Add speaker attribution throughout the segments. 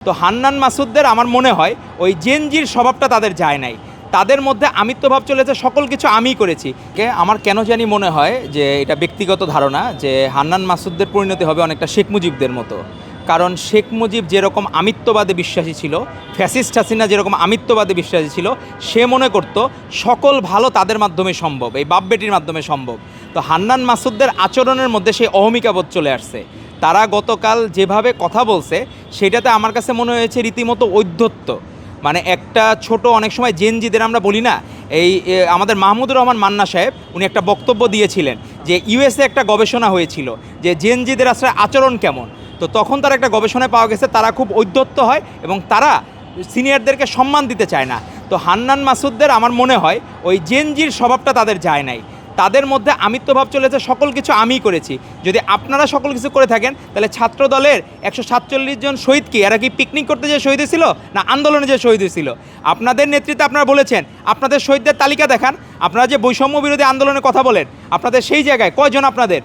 Speaker 1: তো হান্নান মাসুদদের আমার মনে হয় ওই জেনজির স্বভাবটা তাদের যায় নাই, তাদের মধ্যে আমিত্বভাব চলেছে, সকল কিছু আমিই করেছি। আমার কেন জানি মনে হয় যে এটা ব্যক্তিগত ধারণা যে হান্নান মাসুদদের পরিণতি হবে অনেকটা শেখ মুজিবদের মতো। কারণ শেখ মুজিব যেরকম আমিত্ববাদে বিশ্বাসী ছিল, ফ্যাসিস্ট হাসিনা যেরকম আমিত্ববাদে বিশ্বাসী ছিল, সে মনে করত সকল ভালো তাদের মাধ্যমে সম্ভব, এই বাপ বেটির মাধ্যমে সম্ভব। তো হান্নান মাসুদদের আচরণের মধ্যে সেই অহমিকাবোধ চলে আসছে। তারা গতকাল যেভাবে কথা বলছে সেটাতে আমার কাছে মনে হয়েছে রীতিমতো ঔদ্ধত্য। মানে একটা ছোট, অনেক সময় জেনজিদের আমরা বলি না, এই আমাদের মাহমুদুর রহমান মান্না সাহেব উনি একটা বক্তব্য দিয়েছিলেন যে ইউএসএ একটা গবেষণা হয়েছিল যে জেনজিদের আসলে আচরণ কেমন। তো তখন তার একটা গবেষণায় পাওয়া গেছে তারা খুব ঔদ্ধত্য হয় এবং তারা সিনিয়রদেরকে সম্মান দিতে চায় না। তো হান্নান মাসুদদের আমার মনে হয় ওই জেনজির স্বভাবটা তাদের যায় নাই, তাদের মধ্যে আমিত্বভাব চলেছে, সকল কিছু আমিই করেছি। যদি আপনারা সকল কিছু করে থাকেন তাহলে ছাত্র দলের 147 জন শহীদ কি এরা কি পিকনিক করতে যে শহীদ হয়েছিল না আন্দোলনে যে শহীদ হয়েছিল? আপনাদের নেতৃত্বে আপনারা বলেছেন আপনাদের শহীদদের তালিকা দেখান। আপনারা যে বৈষম্য বিরোধী আন্দোলনের কথা বলেন, আপনাদের সেই জায়গায় কয়জন আপনাদের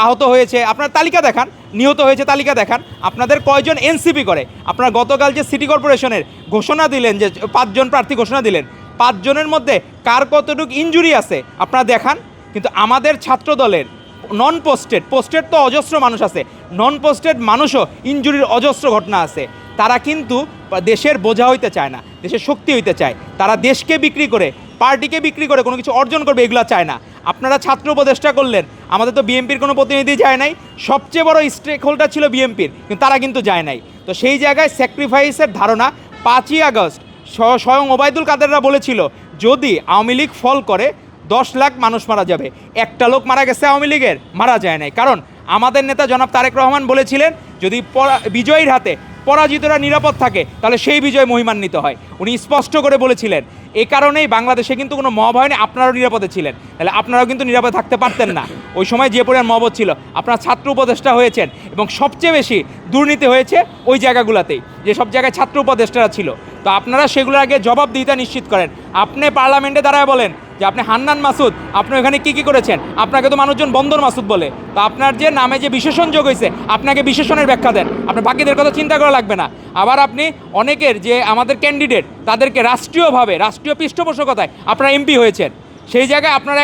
Speaker 1: আহত হয়েছে আপনার তালিকা দেখান, নিহত হয়েছে তালিকা দেখান। আপনাদের কয়জন এনসিপি করে? আপনারা গতকাল যে সিটি কর্পোরেশনের ঘোষণা দিলেন যে 5 জন প্রার্থী ঘোষণা দিলেন, 5 জনের মধ্যে কার কতটুকু ইনজুরি আছে আপনারা দেখান। কিন্তু আমাদের ছাত্র দলের নন পোস্টেড, পোস্টেড তো অজস্র মানুষ আছে, নন পোস্টেড মানুষও ইনজুরির অজস্র ঘটনা আছে। তারা কিন্তু দেশের বোঝা হইতে চায় না, দেশের শক্তি হইতে চায়। তারা দেশকে বিক্রি করে, পার্টিকে বিক্রি করে কোনো কিছু অর্জন করবে এগুলো চায় না। আপনারা ছাত্র উপদেষ্টা করলেন, আমাদের তো বিএনপির কোনো প্রতিনিধি যায় নাই, সবচেয়ে বড় স্টেক হোল্ডার ছিল বিএনপির, কিন্তু তারা কিন্তু যায় নাই। তো সেই জায়গায় স্যাক্রিফাইসের ধারণা 5ই আগস্ট স্বয়ং ওবায়দুল কাদেররা বলেছিল যদি আওয়ামী লীগ ফল করে 10 লাখ মানুষ মারা যাবে। একটা লোক মারা গেছে আওয়ামী লীগের, মারা যায় নাই। কারণ আমাদের নেতা জনাব তারেক রহমান বলেছিলেন যদি বিজয়ীর হাতে পরাজিতরা নিরাপদ থাকে তাহলে সেই বিজয় মহিমান্বিত হয়। উনি স্পষ্ট করে বলেছিলেন। এই কারণেই বাংলাদেশে কিন্তু কোনো মব হয়নি, আপনারাও নিরাপদে ছিলেন, তাহলে আপনারাও কিন্তু নিরাপদে থাকতে পারতেন না। ওই সময় যে পরিমাণ মব ছিল, আপনারা ছাত্র উপদেষ্টা হয়েছেন এবং সবচেয়ে বেশি দুর্নীতি হয়েছে ওই জায়গাগুলোতেই, যে সব জায়গায় ছাত্র উপদেষ্টারা ছিল। তো আপনারা সেগুলোর আগে জবাবদিহিতা নিশ্চিত করেন। আপনি পার্লামেন্টে দাঁড়ায় বলেন যে আপনি হান্নান মাসুদ, আপনি ওখানে কী করেছেন? আপনাকে তো মানুষজন বন্দর মাসুদ বলে। তো আপনার যে নামে যে বিশেষণ যোগ হয়েছে, আপনাকে বিশেষণের ব্যাখ্যা দেন, আপনার বাকিদের কথা চিন্তা করা লাগবে না। আবার আপনি অনেকের যে আমাদের ক্যান্ডিডেট তাদেরকে রাষ্ট্রীয়ভাবে, রাষ্ট্রীয় পৃষ্ঠপোষকতায় আপনারা এমপি হয়েছেন, সেই জায়গায় আপনারা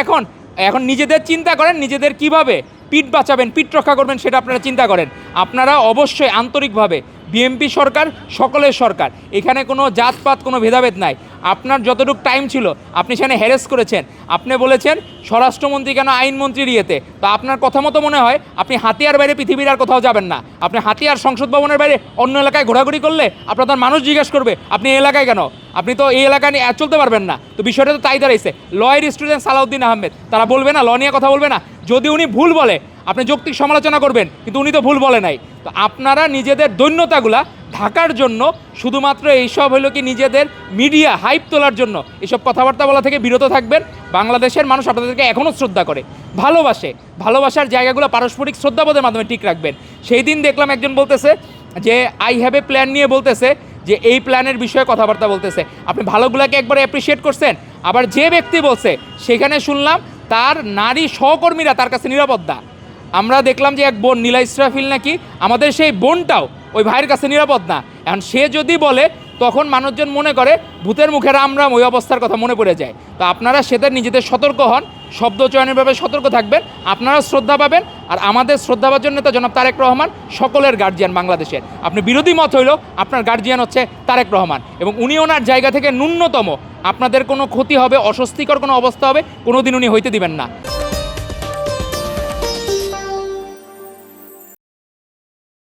Speaker 1: এখন নিজেদের চিন্তা করেন, নিজেদের কিভাবে পিঠ বাঁচাবেন, পিঠ রক্ষা করবেন সেটা আপনারা চিন্তা করেন। আপনারা অবশ্যই আন্তরিকভাবে, বিএনপি সরকার সকলের সরকার, এখানে কোনো জাতপাত কোনো ভেদাভেদ নাই। আপনার যতটুকু টাইম ছিল আপনি সেখানে হ্যারেস করেছেন। আপনি বলেছেন স্বরাষ্ট্রমন্ত্রী কেন আইনমন্ত্রীর ইয়েতে, তো আপনার কথা মতো মনে হয় আপনি হাতিয়ার বাইরে পৃথিবীর আর কোথাও যাবেন না। আপনি হাতিয়ার সংসদ ভবনের বাইরে অন্য এলাকায় ঘোরাঘুরি করলে আপনার মানুষ জিজ্ঞেস করবে আপনি এই এলাকায় কেন, আপনি তো এই এলাকা নিয়ে চলতে পারবেন না। তো বিষয়টা তো তাই দাঁড়াইছে। লয়ের স্টুডেন্ট সালাউদ্দিন আহমেদ, তারা বলবে না ল নিয়ে কথা বলবে না? যদি উনি ভুল বলে আপনি যৌক্তিক সমালোচনা করবেন, কিন্তু উনি তো ভুল বলে নাই। তো আপনারা নিজেদের দৈন্যতাগুলা ঢাকার জন্য শুধুমাত্র এইসব হলো কি নিজেদের মিডিয়া হাইপ তোলার জন্য এইসব কথাবার্তা বলা থেকে বিরত থাকবেন। বাংলাদেশের মানুষ আপনাদেরকে এখনও শ্রদ্ধা করে, ভালোবাসে। ভালোবাসার জায়গাগুলো পারস্পরিক শ্রদ্ধাবোধের মাধ্যমে ঠিক রাখবেন। সেই দিন দেখলাম একজন বলতেছে যে আই হ্যাভ এ প্ল্যান নিয়ে বলতেছে যে এই প্ল্যানের বিষয়ে কথাবার্তা বলতেছে। আপনি ভালোগুলোকে একবারে অ্যাপ্রিসিয়েট করছেন। আবার যে ব্যক্তি বলছে সেখানে শুনলাম তার নারী সহকর্মীরা তার কাছে নিরাপদ না। আমরা দেখলাম যে এক বোন নীলা ইসরাফিল নাকি, আমাদের সেই বোনটাও ওই ভাইয়ের কাছে নিরাপদ না। এখন সে যদি বলে তখন মানুষজন মনে করে ভূতের মুখে রাম রাম, ওই অবস্থার কথা মনে পড়ে যায়। তো আপনারা সেটা নিজেদের সতর্ক হন, শব্দ চয়নের ব্যাপারে সতর্ক থাকবেন, আপনারা শ্রদ্ধা পাবেন। আর আমাদের শ্রদ্ধাভাজন নেতা জনাব তারেক রহমান সকলের গার্জিয়ান বাংলাদেশের। আপনি বিরোধী মত হইলেও আপনার গার্জিয়ান হচ্ছে তারেক রহমান, এবং উনি ওনার জায়গা থেকে ন্যূনতম আপনাদের কোনো ক্ষতি হবে, অস্বস্তিকর কোনো অবস্থা হবে কোনোদিন উনি হইতে দিবেন না।